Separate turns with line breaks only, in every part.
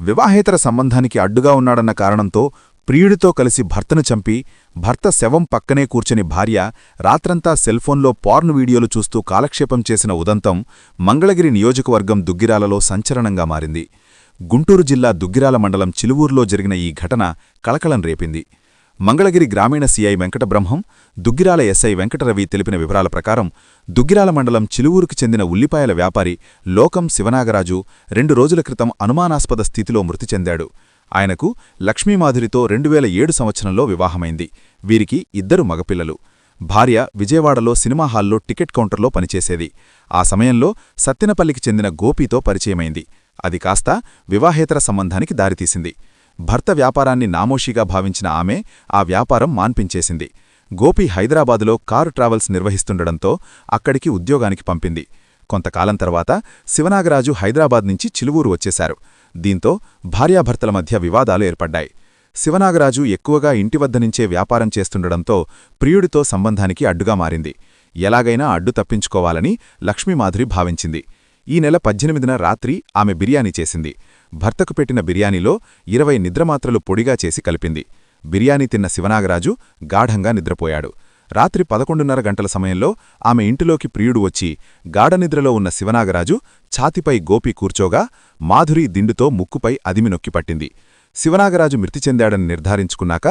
వివాహేతర సంబంధానికి అడ్డుగా ఉన్నాడన్న కారణంతో ప్రియుడితో కలిసి భర్తను చంపి భర్త శవం పక్కనే కూర్చుని భార్య రాత్రంతా సెల్ఫోన్లో పార్న్ వీడియోలు చూస్తూ కాలక్షేపం చేసిన ఉదంతం మంగళగిరి నియోజకవర్గం దుగ్గిరాలలో సంచలనంగా మారింది. గుంటూరు జిల్లా దుగ్గిరాల మండలం చిలువూరులో జరిగిన ఈ ఘటన కలకలం రేపింది. మంగళగిరి గ్రామీణ సీఐ వెంకటబ్రహ్మం, దుగ్గిరాల ఎస్ఐ వెంకటరవి తెలిపిన వివరాల ప్రకారం దుగ్గిరాల మండలం చిలువూరుకి చెందిన ఉల్లిపాయల వ్యాపారి లోకం శివనాగరాజు 2 రోజుల క్రితం అనుమానాస్పద స్థితిలో మృతి చెందాడు. ఆయనకు లక్ష్మీమాధురితో 2007 సంవత్సరంలో వివాహమైంది. వీరికి 2 మగపిల్లలు. భార్య విజయవాడలో సినిమా హాల్లో టికెట్ కౌంటర్లో పనిచేసేది. ఆ సమయంలో సత్తెనపల్లికి చెందిన గోపీతో పరిచయమైంది. అది కాస్త వివాహేతర సంబంధానికి దారితీసింది. భర్త వ్యాపారాన్ని నామోషీగా భావించిన ఆమె ఆ వ్యాపారం మాన్పించేసింది. గోపి హైదరాబాదులో కారు ట్రావెల్స్ నిర్వహిస్తుండడంతో అక్కడికి ఉద్యోగానికి పంపింది. కొంతకాలం తర్వాత శివనాగరాజు హైదరాబాద్ నుంచి చిలువూరు వచ్చేశారు. దీంతో భార్యాభర్తల మధ్య వివాదాలు ఏర్పడ్డాయి. శివనాగరాజు ఎక్కువగా ఇంటివద్ద నుంచే వ్యాపారం చేస్తుండడంతో ప్రియుడితో సంబంధానికి అడ్డుగా మారింది. ఎలాగైనా అడ్డు తప్పించుకోవాలని లక్ష్మీమాధురి భావించింది. ఈ నెల 18న రాత్రి ఆమె బిర్యానీ చేసింది. భర్తకు పెట్టిన బిర్యానీలో 20 నిద్రమాత్రలు పొడిగా చేసి కలిపింది. బిర్యానీ తిన్న శివనాగరాజు గాఢంగా నిద్రపోయాడు. రాత్రి 11:30 గంటల సమయంలో ఆమె ఇంటిలోకి ప్రియుడు వచ్చి గాఢనిద్రలో ఉన్న శివనాగరాజు ఛాతిపై గోపి కూర్చోగా మాధురి దిండుతో ముక్కుపై అదిమి నొక్కిపట్టింది. శివనాగరాజు మృతి చెందాడని నిర్ధారించుకున్నాక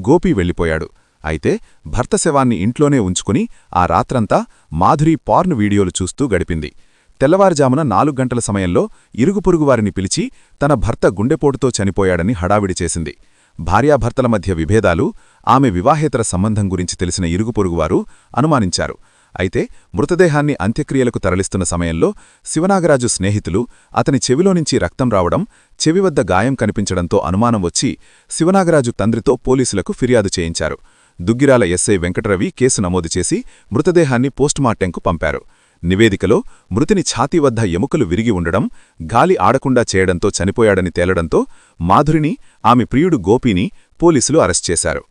గోపి వెళ్ళిపోయాడు. అయితే భర్త శవాన్ని ఇంట్లోనే ఉంచుకుని ఆ రాత్రంతా మాధురి పార్న్ వీడియోలు చూస్తూ గడిపింది. తెల్లవారుజామున 4 గంటల సమయంలో ఇరుగుపొరుగువారిని పిలిచి తన భర్త గుండెపోటుతో చనిపోయాడని హడావిడి చేసింది. భార్యాభర్తల మధ్య విభేదాలు, ఆమె వివాహేతర సంబంధం గురించి తెలిసిన ఇరుగుపొరుగువారు అనుమానించారు. అయితే మృతదేహాన్ని అంత్యక్రియలకు తరలిస్తున్న సమయంలో శివనాగరాజు స్నేహితులు అతని చెవిలోనుంచి రక్తం రావడం, చెవివద్ద గాయం కనిపించడంతో అనుమానం వచ్చి శివనాగరాజు తండ్రితో పోలీసులకు ఫిర్యాదు చేయించారు. దుగ్గిరాల ఎస్ఐ వెంకటరవి కేసు నమోదు చేసి మృతదేహాన్ని పోస్టుమార్టంకు పంపారు. నివేదికలో మృతిని ఛాతీ వద్ద ఎముకలు విరిగి ఉండడం, గాలి ఆడకుండా చేయడంతో చనిపోయాడని తేలడంతో మాధురిని, ఆమె ప్రియుడు గోపీని పోలీసులు అరెస్ట్ చేశారు.